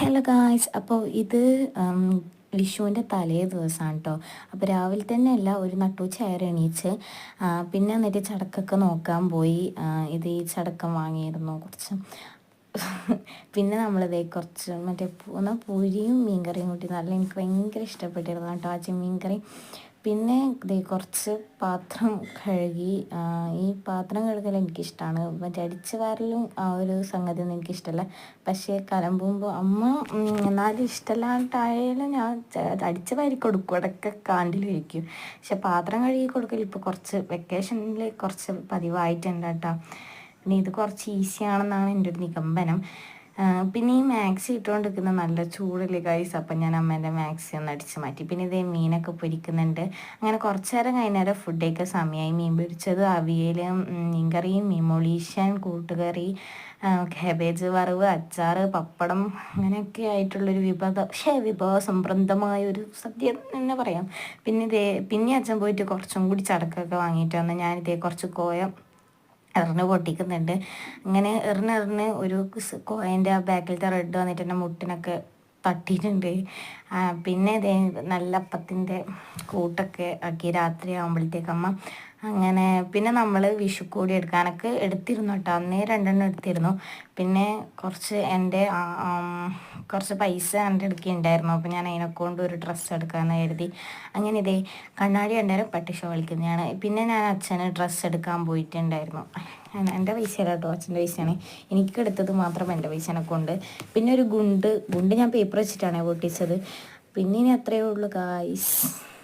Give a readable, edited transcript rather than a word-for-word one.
Hello guys, അപ്പോൾ ഇത് വിഷുവിൻ്റെ തലേ ദിവസമാണ് കേട്ടോ. അപ്പോൾ രാവിലെ തന്നെ അല്ല, ഒരു നട്ടുച്ചയായി എണീച്ച് പിന്നെ എന്നിട്ട് ചടക്കൊക്കെ നോക്കാൻ പോയി. ഇത് ഈ ചടക്കം വാങ്ങിയിരുന്നു കുറച്ച്. പിന്നെ നമ്മളിതേ കുറച്ച് മറ്റേ പൂരിയും മീൻകറിയും കൂട്ടി എനിക്ക് ഭയങ്കര ഇഷ്ടപ്പെട്ടിരുന്നു കേട്ടോ ആ ചെമ്മീൻകറി. പിന്നെ ഇതേ കുറച്ച് പാത്രം കഴുകി. ഈ പാത്രം കഴുകൽ എനിക്കിഷ്ടമാണ്. മറ്റേ അടിച്ച് വാരലും ആ ഒരു സംഗതിയൊന്നും എനിക്കിഷ്ടമല്ല. പക്ഷേ കലമ്പുമ്പോൾ അമ്മ എന്നാലും ഇഷ്ടമല്ലാണ്ടായാലും ഞാൻ അടിച്ച് വാരി കൊടുക്കും, ഇടയ്ക്ക് കാണ്ടിൽ വയ്ക്കും. പക്ഷെ പാത്രം കഴുകി കൊടുക്കൽ ഇപ്പോൾ കുറച്ച് വെക്കേഷനിൽ കുറച്ച് പതിവായിട്ടുണ്ട് കേട്ടോ. പിന്നെ ഇത് കുറച്ച് ഈസിയാണെന്നാണ് എൻ്റെ ഒരു നിഗമനം. പിന്നെ ഈ മാക്സി ഇട്ടുകൊണ്ടിരിക്കുന്ന നല്ല ചൂടില്ലേ ഗൈസ്. അപ്പം ഞാൻ അമ്മേൻ്റെ മാക്സി ഒന്ന് അടിച്ച് മാറ്റി. പിന്നെ ഇതേ മീനൊക്കെ പൊരിക്കുന്നുണ്ട്. അങ്ങനെ കുറച്ച് നേരം കഴിഞ്ഞേരം ഫുഡൊക്കെ സമയമായി. മീൻ പൊരിച്ചത്, അവിയൽ, മീൻകറി, മീമൊളീഷൻ, കൂട്ടുകറി, കാബേജ് വറവ്, അച്ചാറ്, പപ്പടം, അങ്ങനെയൊക്കെ ആയിട്ടുള്ളൊരു വിഭവ സംബന്ധമായ ഒരു സദ്യ തന്നെ പറയാം. പിന്നെ അച്ഛൻ പോയിട്ട് കുറച്ചും കൂടി ചടക്കൊക്കെ വാങ്ങിയിട്ട് വന്ന് ഞാനിതേ കുറച്ച് കോയ എറിഞ്ഞ് പൊട്ടിക്കുന്നുണ്ട്. അങ്ങനെ എറിഞ്ഞ് ഒരു കോയൻ്റെ ആ ബാക്കിലത്തെ റെഡ് വന്നിട്ട് എൻ്റെ മുട്ടിനൊക്കെ തട്ടിയിട്ടുണ്ട്. പിന്നെ ഇതേ നല്ല അപ്പത്തിൻ്റെ കൂട്ടൊക്കെ ആക്കി രാത്രി ആകുമ്പോഴത്തേക്ക് അമ്മ അങ്ങനെ. പിന്നെ നമ്മൾ വിഷുക്കോടി എടുക്കാനൊക്കെ എടുത്തിരുന്നു കേട്ടോ. അന്നേ 2 എടുത്തിരുന്നു. പിന്നെ കുറച്ച് കുറച്ച് പൈസ എൻ്റെ ഉണ്ടായിരുന്നു. അപ്പോൾ ഞാൻ അതിനെക്കൊണ്ട് ഒരു ഡ്രസ്സ് എടുക്കാമെന്ന് കരുതി. അങ്ങനെ ഇതേ കണ്ണാടി കണ്ടേരം പട്ടിഷോ കളിക്കുന്നതാണ്. പിന്നെ ഞാൻ അച്ഛന് ഡ്രസ്സ് എടുക്കാൻ പോയിട്ടുണ്ടായിരുന്നു. എൻ്റെ പൈസ കേട്ടോ, അച്ഛൻ്റെ പൈസയാണ്. എനിക്ക് എടുത്തത് മാത്രം എൻ്റെ പൈസനെ കൊണ്ട്. പിന്നെ ഒരു ഗുണ്ട് ഞാൻ പേപ്പർ വെച്ചിട്ടാണ് പൊട്ടിച്ചത്. പിന്നെ ഇനി അത്രയേ ഉള്ളൂ ഗായ്സ്.